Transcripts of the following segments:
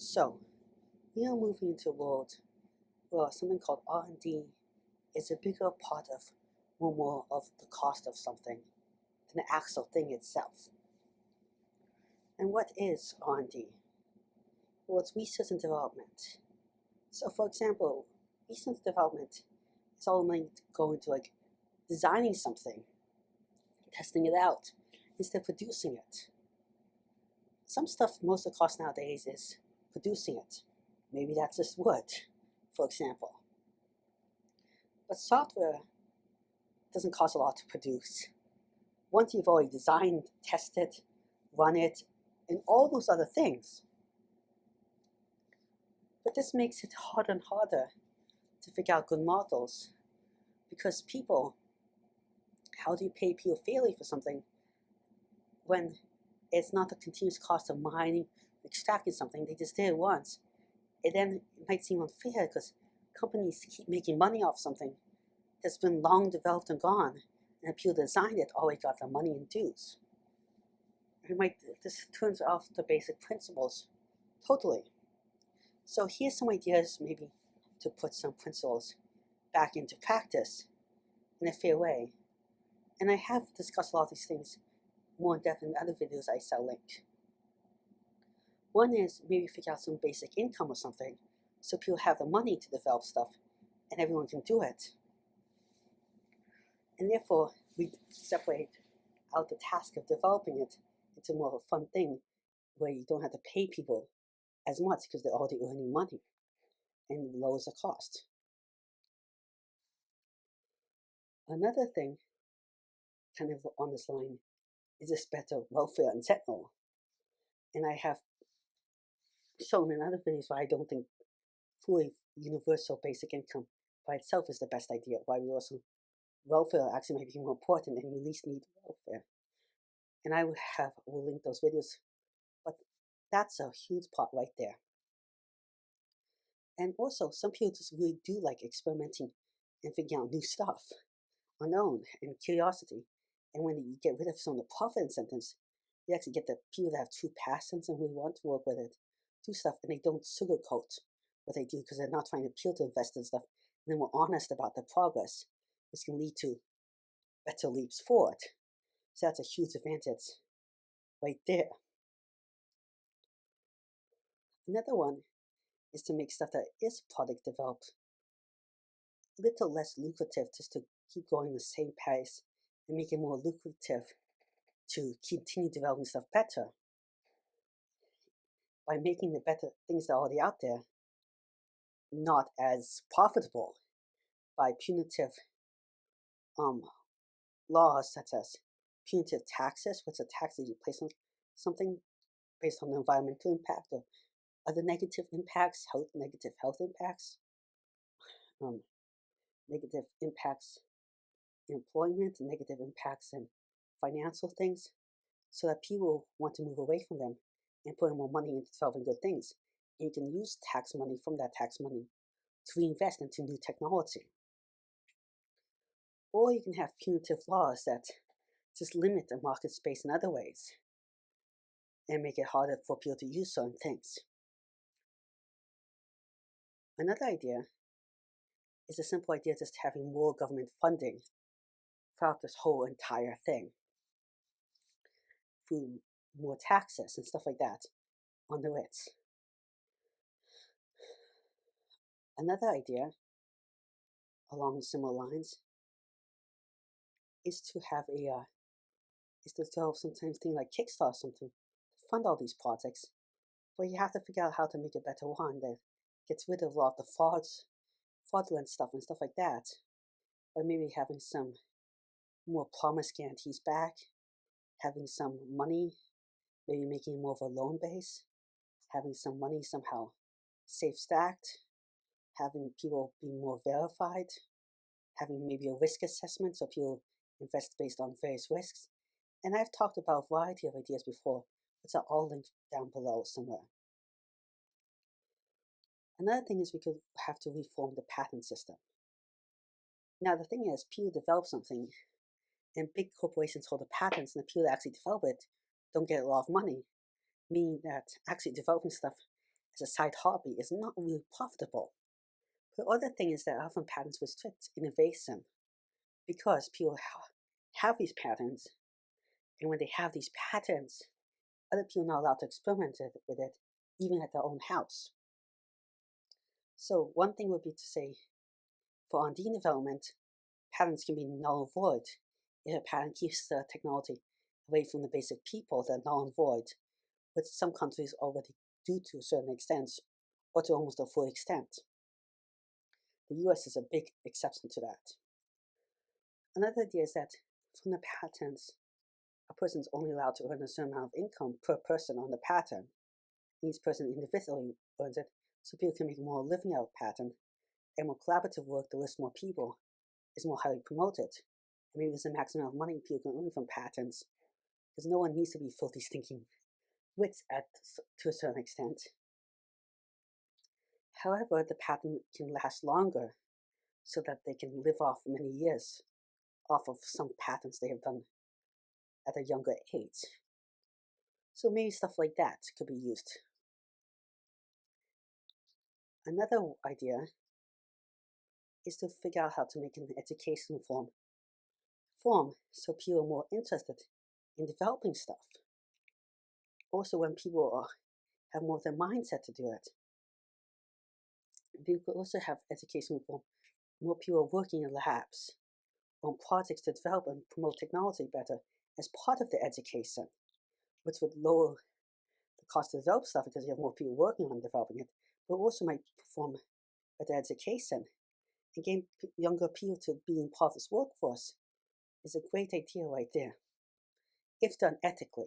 So, we are moving into a world where something called R&D is a bigger part of more of the cost of something than the actual thing itself. And what is R&D? Well, it's research and development. So, for example, research and development is all linked going to like designing something, testing it out, instead of producing it. Some stuff, most of the cost nowadays is producing it. Maybe that's just wood, for example. But software doesn't cost a lot to produce. Once you've already designed, tested, run it, and all those other things. But this makes it harder and harder to figure out good models because how do you pay people fairly for something when it's not the continuous cost of mining, extracting something, they just did it once. And then it might seem unfair because companies keep making money off something that's been long developed and gone, and the people that designed it already got their money in dues. This turns off the basic principles totally. So here's some ideas maybe to put some principles back into practice in a fair way. And I have discussed a lot of these things more in depth in other videos I shall link. One is maybe figure out some basic income or something so people have the money to develop stuff and everyone can do it. And therefore, we separate out the task of developing it into more of a fun thing where you don't have to pay people as much because they're already earning money and lowers the cost. Another thing, kind of on this line, is this better welfare in general. And I have shown in other videos why I don't think fully universal basic income by itself is the best idea, why we also welfare actually might be more important and you least need welfare. And I will link those videos, but that's a huge part right there. And also, some people just really do like experimenting and figuring out new stuff on their own and curiosity. And when you get rid of some of the profit incentives, you actually get the people that have true passions and really want to work with it, do stuff, and they don't sugarcoat what they do because they're not trying to appeal to investors and stuff. And then we're honest about their progress. This can lead to better leaps forward. So that's a huge advantage right there. Another one is to make stuff that is product developed a little less lucrative just to keep going the same pace and make it more lucrative to continue developing stuff better by making the better things that are already out there not as profitable by punitive laws such as punitive taxes, which are taxes you place on something based on the environmental impact or other negative impacts, negative health impacts, negative impacts in employment, negative impacts in financial things, so that people want to move away from them and put more money into developing good things. And you can use tax money from that tax money to reinvest into new technology. Or you can have punitive laws that just limit the market space in other ways and make it harder for people to use certain things. Another idea is a simple idea of just having more government funding throughout this whole entire thing through more taxes and stuff like that on the rich. Another idea along similar lines is to have is to develop sometimes thing like Kickstarter or something to fund all these projects, but you have to figure out how to make a better one that gets rid of a lot of the fraudulent stuff and stuff like that, by maybe having some more promise guarantees back, having some money, maybe making more of a loan base, having some money somehow safe stacked, having people be more verified, having maybe a risk assessment so people invest based on various risks. And I've talked about a variety of ideas before, which are all linked down below somewhere. Another thing is we could have to reform the patent system. Now the thing is, people develop something and big corporations hold the patents and the people that actually develop it don't get a lot of money, meaning that actually developing stuff as a side hobby is not really profitable. The other thing is that often patents restrict innovation because people have these patents, and when they have these patents, other people are not allowed to experiment with it, even at their own house. So one thing would be to say, for R&D development, patents can be null and void if a patent keeps the technology away from the basic people that null and void, which some countries already do to a certain extent, or to almost a full extent. The US is a big exception to that. Another idea is that from the patents, a person is only allowed to earn a certain amount of income per person on the patent. Each person individually earns it, so people can make more living out of patent, and more collaborative work that lists more people is more highly promoted. And maybe there's a maximum amount of money people can earn from patents, because no one needs to be filthy stinking wits to a certain extent. However, the patent can last longer, so that they can live off many years off of some patents they have done at a younger age. So maybe stuff like that could be used. Another idea is to figure out how to make an educational form so people are more interested in developing stuff. Also, when people have more of their mindset to do it, we could also have educational form. More people are working in labs on projects to develop and promote technology better as part of the education, which would lower the cost to develop stuff because you have more people working on developing it, but also might perform better education and gain younger people to be in part of this workforce is a great idea right there, if done ethically.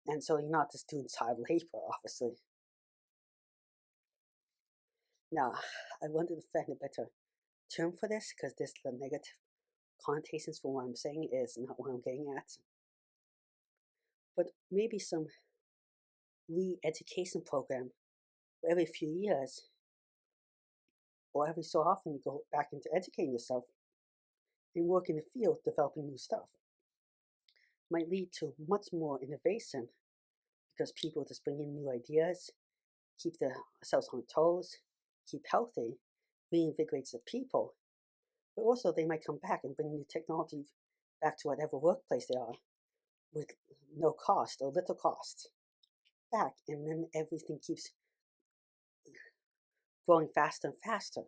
And so you're not just doing child labor, obviously. Now, I wanted to find a better term for this because the negative connotations for what I'm saying is not what I'm getting at. But maybe some re-education program where every few years or every so often you go back into educating yourself and work in the field developing new stuff might lead to much more innovation because people just bring in new ideas, keep themselves on toes, keep healthy, reinvigorates the people. But also they might come back and bring new technology back to whatever workplace they are with no cost or little cost back, and then everything keeps growing faster and faster.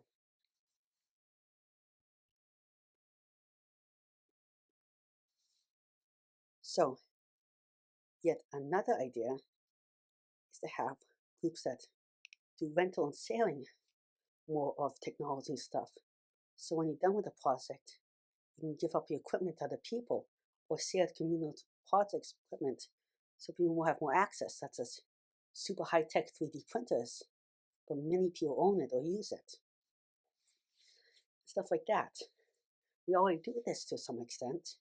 So, yet another idea is to have groups that do rental and selling more of technology stuff. So when you're done with the project, you can give up your equipment to other people or share communal projects equipment so people will have more access, such as super high-tech 3D printers, but many people own it or use it. Stuff like that. We already do this to some extent,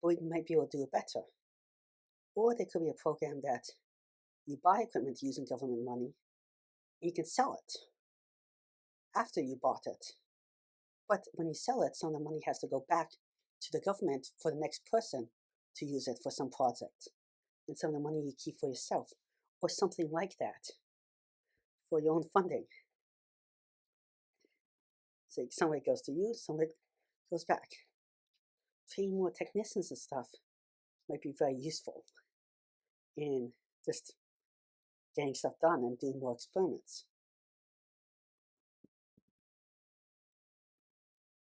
but we might be able to do it better. Or there could be a program that you buy equipment using government money, and you can sell it after you bought it. But when you sell it, some of the money has to go back to the government for the next person to use it for some project. And some of the money you keep for yourself, or something like that, for your own funding. So some of it goes to you, some of it goes back. Training more technicians and stuff might be very useful in just getting stuff done and doing more experiments.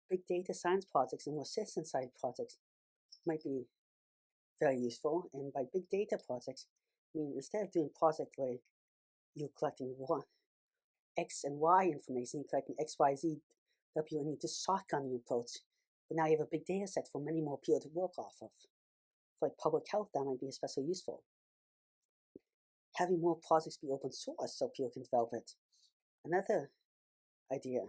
Big data science projects and more citizen-side projects might be very useful. And by big data projects, I mean instead of doing project where you're collecting X and Y information, you're collecting X, Y, Z, W, and you just shotgunning approach. But now you have a big data set for many more people to work off of. For like public health, that might be especially useful. Having more projects be open source so people can develop it. Another idea,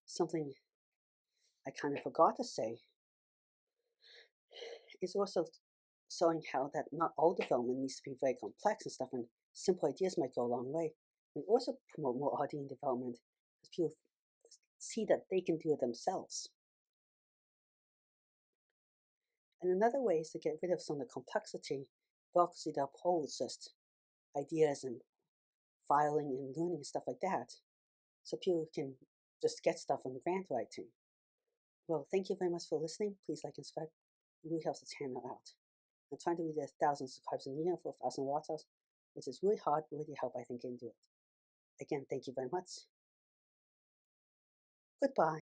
something I kind of forgot to say, is also showing how that not all development needs to be very complex and stuff, and simple ideas might go a long way. We also promote more R&D development because people see that they can do it themselves. And another way is to get rid of some of the complexity bureaucracy that upholds just ideas and filing and learning and stuff like that, so people can just get stuff on grant writing. Well, thank you very much for listening. Please like and subscribe. It really helps the channel out. I'm trying to reach 1,000 subscribers in a year for 1,000 watch hours, which is really hard, but with your help, I think I can do it. Again, thank you very much. Goodbye.